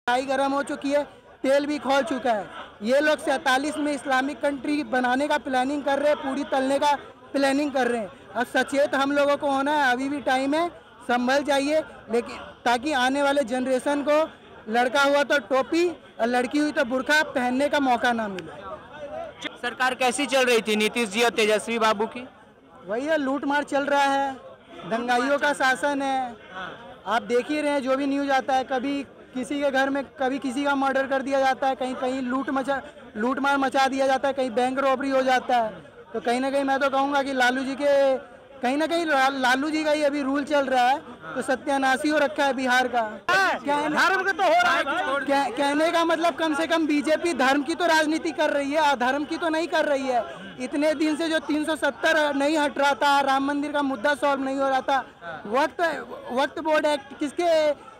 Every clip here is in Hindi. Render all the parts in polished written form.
महंगाई गर्म हो चुकी है, तेल भी खौल चुका है। ये लोग 47 में इस्लामिक कंट्री बनाने का प्लानिंग कर रहे हैं, पूरी तलने का प्लानिंग कर रहे हैं। अब सचेत हम लोगों को होना है, अभी भी टाइम है, संभल जाइए, लेकिन ताकि आने वाले जनरेशन को लड़का हुआ तो टोपी और लड़की हुई तो बुर्का पहनने का मौका ना मिले। सरकार कैसी चल रही थी नीतीश जी और तेजस्वी बाबू की? वही है, लूट मार चल रहा है, दंगाइयों का शासन है। आप देख ही रहे हैं, जो भी न्यूज आता है, कभी किसी के घर में कभी किसी का मर्डर कर दिया जाता है, कहीं कहीं लूट मार मचा दिया जाता है, कहीं बैंक रॉबरी हो जाता है। तो कहीं ना कहीं मैं तो कहूँगा कि लालू जी के कहीं ना कहीं लालू जी का ही अभी रूल चल रहा है, तो सत्यानाशी हो रखा है बिहार का। धर्म का तो हो रहा है, कहने का मतलब कम से कम बीजेपी धर्म की तो राजनीति कर रही है, अधर्म की तो नहीं कर रही है। इतने दिन से जो 370 नहीं हट रहा था, राम मंदिर का मुद्दा सॉल्व नहीं हो रहा था, वक्त बोर्ड एक्ट किसके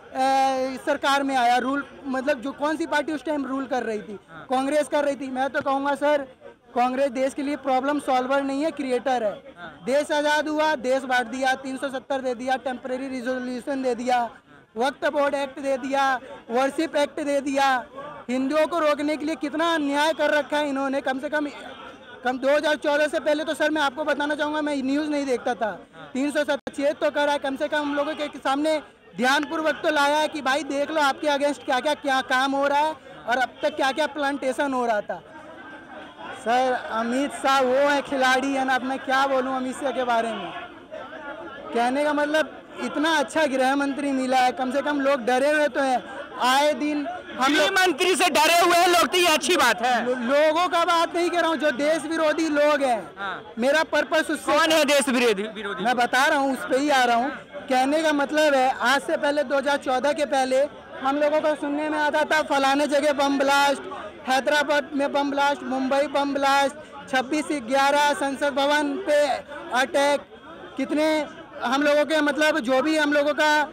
सरकार में आया? रूल मतलब जो कौन सी पार्टी उस टाइम रूल कर रही थी? कांग्रेस कर रही थी। मैं तो कहूँगा सर, कांग्रेस देश के लिए प्रॉब्लम सॉल्वर नहीं है, क्रिएटर है। देश आज़ाद हुआ, देश बांट दिया, 370 दे दिया, टेम्परेरी रिजोल्यूशन दे दिया, वक्त बोर्ड एक्ट दे दिया, वर्शिप एक्ट दे दिया। हिंदुओं को रोकने के लिए कितना अन्याय कर रखा है इन्होंने। कम से कम 2014 से पहले तो सर मैं आपको बताना चाहूँगा, मैं न्यूज़ नहीं देखता था। 370 तो करा है, कम से कम हम लोगों के सामने ध्यानपूर्वक तो लाया है कि भाई देख लो आपके अगेंस्ट क्या काम हो रहा है और अब तक क्या प्लांटेशन हो रहा था। सर अमित शाह वो है खिलाड़ी है ना, अब मैं क्या बोलूं अमित शाह के बारे में। कहने का मतलब इतना अच्छा गृह मंत्री मिला है, कम से कम लोग डरे हुए तो हैं। आए दिन हम लोग मंत्री से डरे हुए हैं लोग, तो ये अच्छी बात है। लोगों का बात नहीं कर रहा हूँ, जो देश विरोधी लोग हैं। मेरा पर्पस उससे कौन है देश विरोधी? मैं बता रहा हूँ, उस पर ही आ रहा हूँ। कहने का मतलब है, आज से पहले 2014 के पहले हम लोगों को सुनने में आता था फलाने जगह बम ब्लास्ट, हैदराबाद में bomb blast, Mumbai bomb blast, 26/11 संसद भवन पे अटैक। कितने हम लोगों के मतलब जो भी हम लोगों का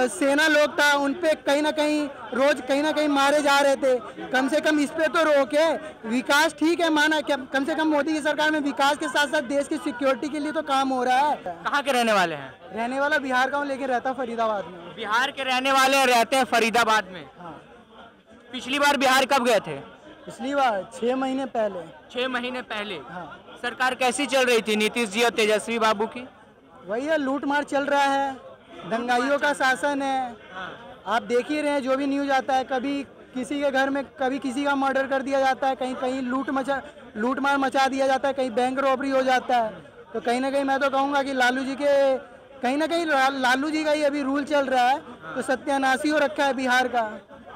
सेना लोग था, उन पे कहीं ना कहीं रोज कहीं ना कहीं मारे जा रहे थे। कम से कम इस पे तो रोके। विकास ठीक है माना, क्या कम से कम मोदी की सरकार में विकास के साथ साथ देश की सिक्योरिटी के लिए तो काम हो रहा है। कहाँ के रहने वाले हैं? रहने वाला बिहार का हूँ, लेकिन रहता फरीदाबाद में। बिहार के रहने वाले रहते हैं फरीदाबाद में। हाँ। पिछली बार बिहार कब गए थे? पिछली बार 6 महीने पहले। 6 महीने पहले। हाँ। सरकार कैसी चल रही थी नीतीश जी और तेजस्वी बाबू की? वही है, लूट मार चल रहा है, दंगाइयों का शासन है। आप देख ही रहे हैं, जो भी न्यूज आता है, कभी किसी के घर में कभी किसी का मर्डर कर दिया जाता है, कहीं कहीं लूट मार मचा दिया जाता है, कहीं बैंक रॉबरी हो जाता है। तो कहीं ना कहीं मैं तो कहूँगा कि लालू जी के कहीं ना कहीं लालू जी का ही अभी रूल चल रहा है, तो सत्यानाशी हो रखा है बिहार का।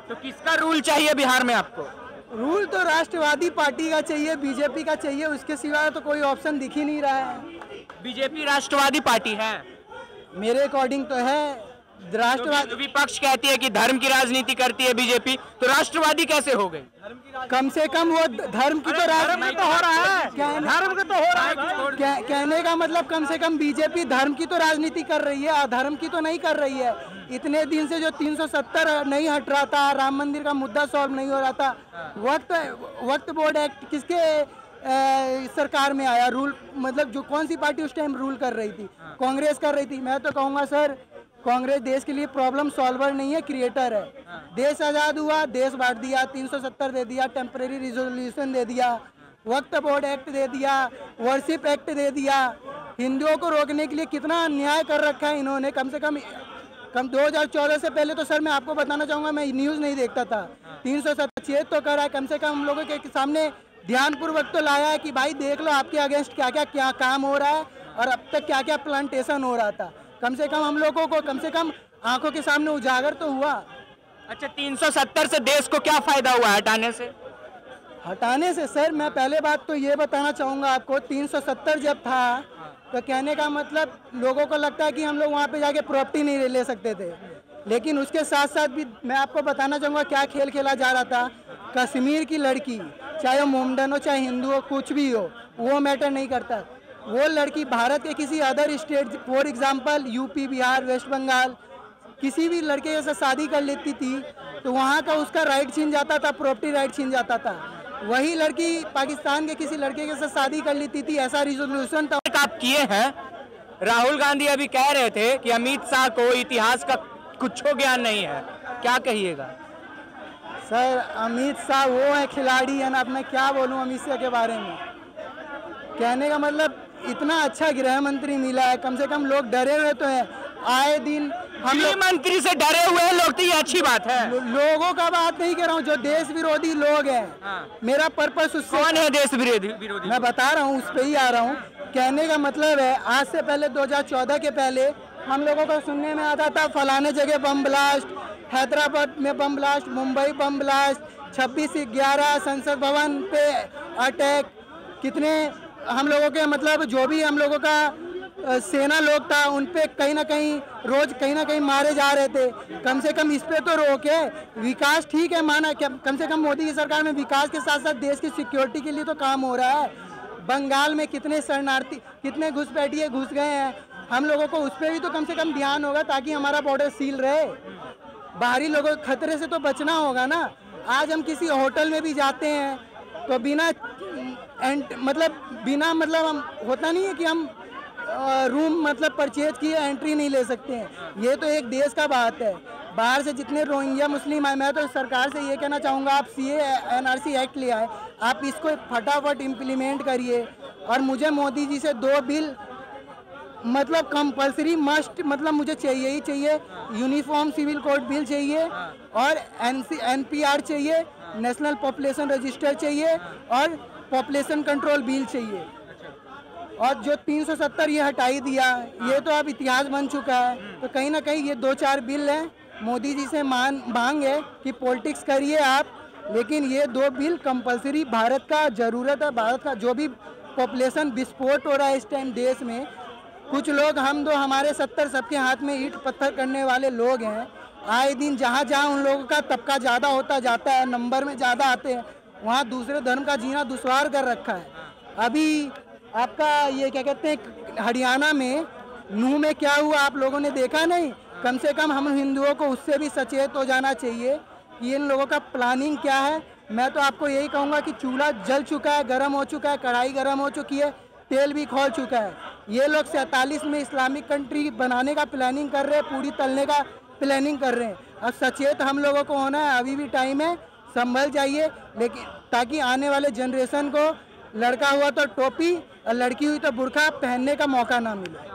तो किसका रूल चाहिए बिहार में आपको? रूल तो राष्ट्रवादी पार्टी का चाहिए, बीजेपी का चाहिए, उसके सिवा तो कोई ऑप्शन दिख ही नहीं रहा है। बीजेपी राष्ट्रवादी पार्टी है मेरे अकॉर्डिंग तो है। राष्ट्रवादी विपक्ष कहती है कि धर्म की राजनीति करती है बीजेपी, तो राष्ट्रवादी कैसे हो गई? कम से कम वो धर्म की तो राजनीति तो हो रहा है, धर्म का तो हो रहा है। कहने का मतलब कम से कम बीजेपी धर्म की तो राजनीति कर रही है, अधर्म की तो नहीं कर रही है। इतने दिन से जो 370 नहीं हट रहा था, राम मंदिर का मुद्दा सॉल्व नहीं हो रहा था, वक्त बोर्ड एक्ट किसके सरकार में आया? रूल मतलब जो कौन सी पार्टी उस टाइम रूल कर रही थी? कांग्रेस कर रही थी। मैं तो कहूँगा सर, कांग्रेस देश के लिए प्रॉब्लम सॉल्वर नहीं है, क्रिएटर है। देश आज़ाद हुआ, देश बांट दिया, 370 दे दिया, टेम्परेरी रिजोल्यूशन दे दिया, वक्त बोर्ड एक्ट दे दिया, वर्शिप एक्ट दे दिया। हिंदुओं को रोकने के लिए कितना अन्याय कर रखा है इन्होंने। कम से कम 2014 से पहले तो सर मैं आपको बताना चाहूँगा, मैं न्यूज़ नहीं देखता था। 370 तो करा है, कम से कम हम लोगों के सामने ध्यानपूर्वक तो लाया है कि भाई देख लो आपके अगेंस्ट क्या काम हो रहा है और अब तक क्या प्लांटेशन हो रहा था। कम से कम हम लोगों को कम से कम आंखों के सामने उजागर तो हुआ। अच्छा, 370 से देश को क्या फायदा हुआ हटाने से? हटाने से सर मैं पहले बात तो ये बताना चाहूँगा आपको, 370 जब था तो कहने का मतलब लोगों को लगता है कि हम लोग वहाँ पे जाके प्रॉपर्टी नहीं ले सकते थे, लेकिन उसके साथ साथ भी मैं आपको बताना चाहूँगा क्या खेल खेला जा रहा था। कश्मीर की लड़की, चाहे वो मोमडन हो चाहे हिंदू हो, कुछ भी हो, वो मैटर नहीं करता। वो लड़की भारत के किसी other state, for example UP, Bihar, West Bengal, किसी भी लड़के के साथ शादी कर लेती थी तो वहाँ का उसका राइट छीन जाता था, प्रॉपर्टी राइट छीन जाता था। वही लड़की पाकिस्तान के किसी लड़के के साथ शादी कर लेती थी, ऐसा रिजोल्यूशन था। आप किए हैं। राहुल गांधी अभी कह रहे थे कि अमित शाह को इतिहास का कुछ ज्ञान नहीं है, क्या कहिएगा? सर अमित शाह वो है खिलाड़ी है ना, अब मैं क्या बोलूं अमित शाह के बारे में। कहने का मतलब इतना अच्छा गृह मंत्री मिला है, कम से कम लोग डरे हुए तो हैं। आए दिन हम गृह मंत्री से डरे हुए हैं लोग, तो ये अच्छी बात है। लोगों का बात नहीं कर रहा हूँ, जो देश विरोधी लोग हैं। मेरा पर्पस उससे कौन है देश विरोधी? मैं बता रहा हूँ, उस पर ही आ रहा हूँ। कहने का मतलब है आज से पहले 2014 के पहले हम लोगों को सुनने में आता था फलाने जगह बम ब्लास्ट, हैदराबाद में bomb blast, Mumbai bomb blast, 26/11 संसद भवन पे अटैक। कितने हम लोगों के मतलब जो भी हम लोगों का सेना लोग था उन पे कहीं ना कहीं रोज कहीं ना कहीं मारे जा रहे थे। कम से कम इस पे तो रोके। विकास ठीक है माना, कम से कम मोदी की सरकार में विकास के साथ साथ देश की सिक्योरिटी के लिए तो काम हो रहा है। बंगाल में कितने शरणार्थी, कितने घुसपैठिए घुस गए हैं, हम लोगों को उस पर भी तो कम से कम ध्यान होगा ताकि हमारा बॉर्डर सील रहे। बाहरी लोगों के खतरे से तो बचना होगा ना। आज हम किसी होटल में भी जाते हैं तो बिना हम होता नहीं है कि हम रूम मतलब परचेज किए एंट्री नहीं ले सकते हैं। ये तो एक देश का बात है। बाहर से जितने रोहिंग्या मुस्लिम आए, मैं तो सरकार से ये कहना चाहूँगा आप CA NRC एक्ट ले आए, आप इसको फटाफट इम्प्लीमेंट करिए। और मुझे मोदी जी से 2 बिल मतलब कंपलसरी मस्ट मतलब मुझे चाहिए ही चाहिए। यूनिफॉर्म सिविल कोड बिल चाहिए और NPR चाहिए, नेशनल पॉपुलेशन रजिस्टर चाहिए और पॉपुलेशन कंट्रोल बिल चाहिए। और जो 370 ये हटाई दिया, ये तो अब इतिहास बन चुका है। तो कहीं ना कहीं ये 2-4 बिल हैं, मोदी जी से मांग है कि पॉलिटिक्स करिए आप, लेकिन ये 2 बिल कंपलसरी भारत का ज़रूरत है। भारत का जो भी पॉपुलेशन विस्फोट हो रहा है इस टाइम देश में, कुछ लोग हमारे 70 सबके हाथ में ईंट पत्थर करने वाले लोग हैं। आए दिन जहाँ जहाँ उन लोगों का तबका ज़्यादा होता जाता है, नंबर में ज़्यादा आते हैं, वहाँ दूसरे धर्म का जीना दुश्वार कर रखा है। अभी आपका ये क्या कहते हैं हरियाणा में नूह में क्या हुआ आप लोगों ने देखा नहीं? कम से कम हम हिंदुओं को उससे भी सचेत हो जाना चाहिए कि इन लोगों का प्लानिंग क्या है। मैं तो आपको यही कहूँगा कि चूल्हा जल चुका है, गर्म हो चुका है, कढ़ाई गर्म हो चुकी है, तेल भी खौल चुका है। ये लोग 47 में इस्लामिक कंट्री बनाने का प्लानिंग कर रहे हैं, पूरी तलने का प्लानिंग कर रहे हैं। अब सचेत हम लोगों को होना है, अभी भी टाइम है, संभल जाइए। लेकिन ताकि आने वाले जनरेशन को लड़का हुआ तो टोपी और लड़की हुई तो बुर्का पहनने का मौका ना मिले।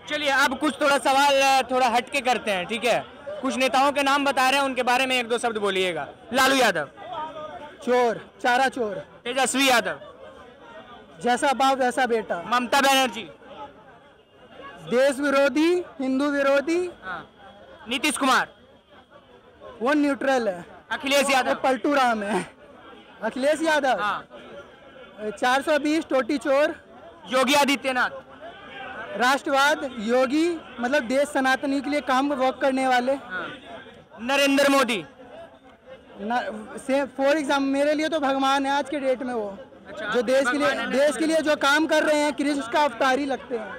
चलिए अब कुछ थोड़ा सवाल थोड़ा हटके करते हैं, ठीक है? कुछ नेताओं के नाम बता रहे हैं, उनके बारे में 1-2 शब्द बोलिएगा। लालू यादव चोर, चारा चोर। तेजस्वी यादव जैसा बाप वैसा बेटा। ममता बनर्जी देश विरोधी, हिंदू विरोधी। नीतीश कुमार वो न्यूट्रल है। अखिलेश यादव पलटू राम है। अखिलेश यादव 420 टोटी चोर। योगी आदित्यनाथ राष्ट्रवाद योगी मतलब देश सनातनी के लिए काम वर्क करने वाले। नरेंद्र मोदी फॉर एग्जाम्पल मेरे लिए तो भगवान है आज के डेट में। वो जो देश के लिए जो काम कर रहे हैं कृष्ण का अवतार ही लगते हैं।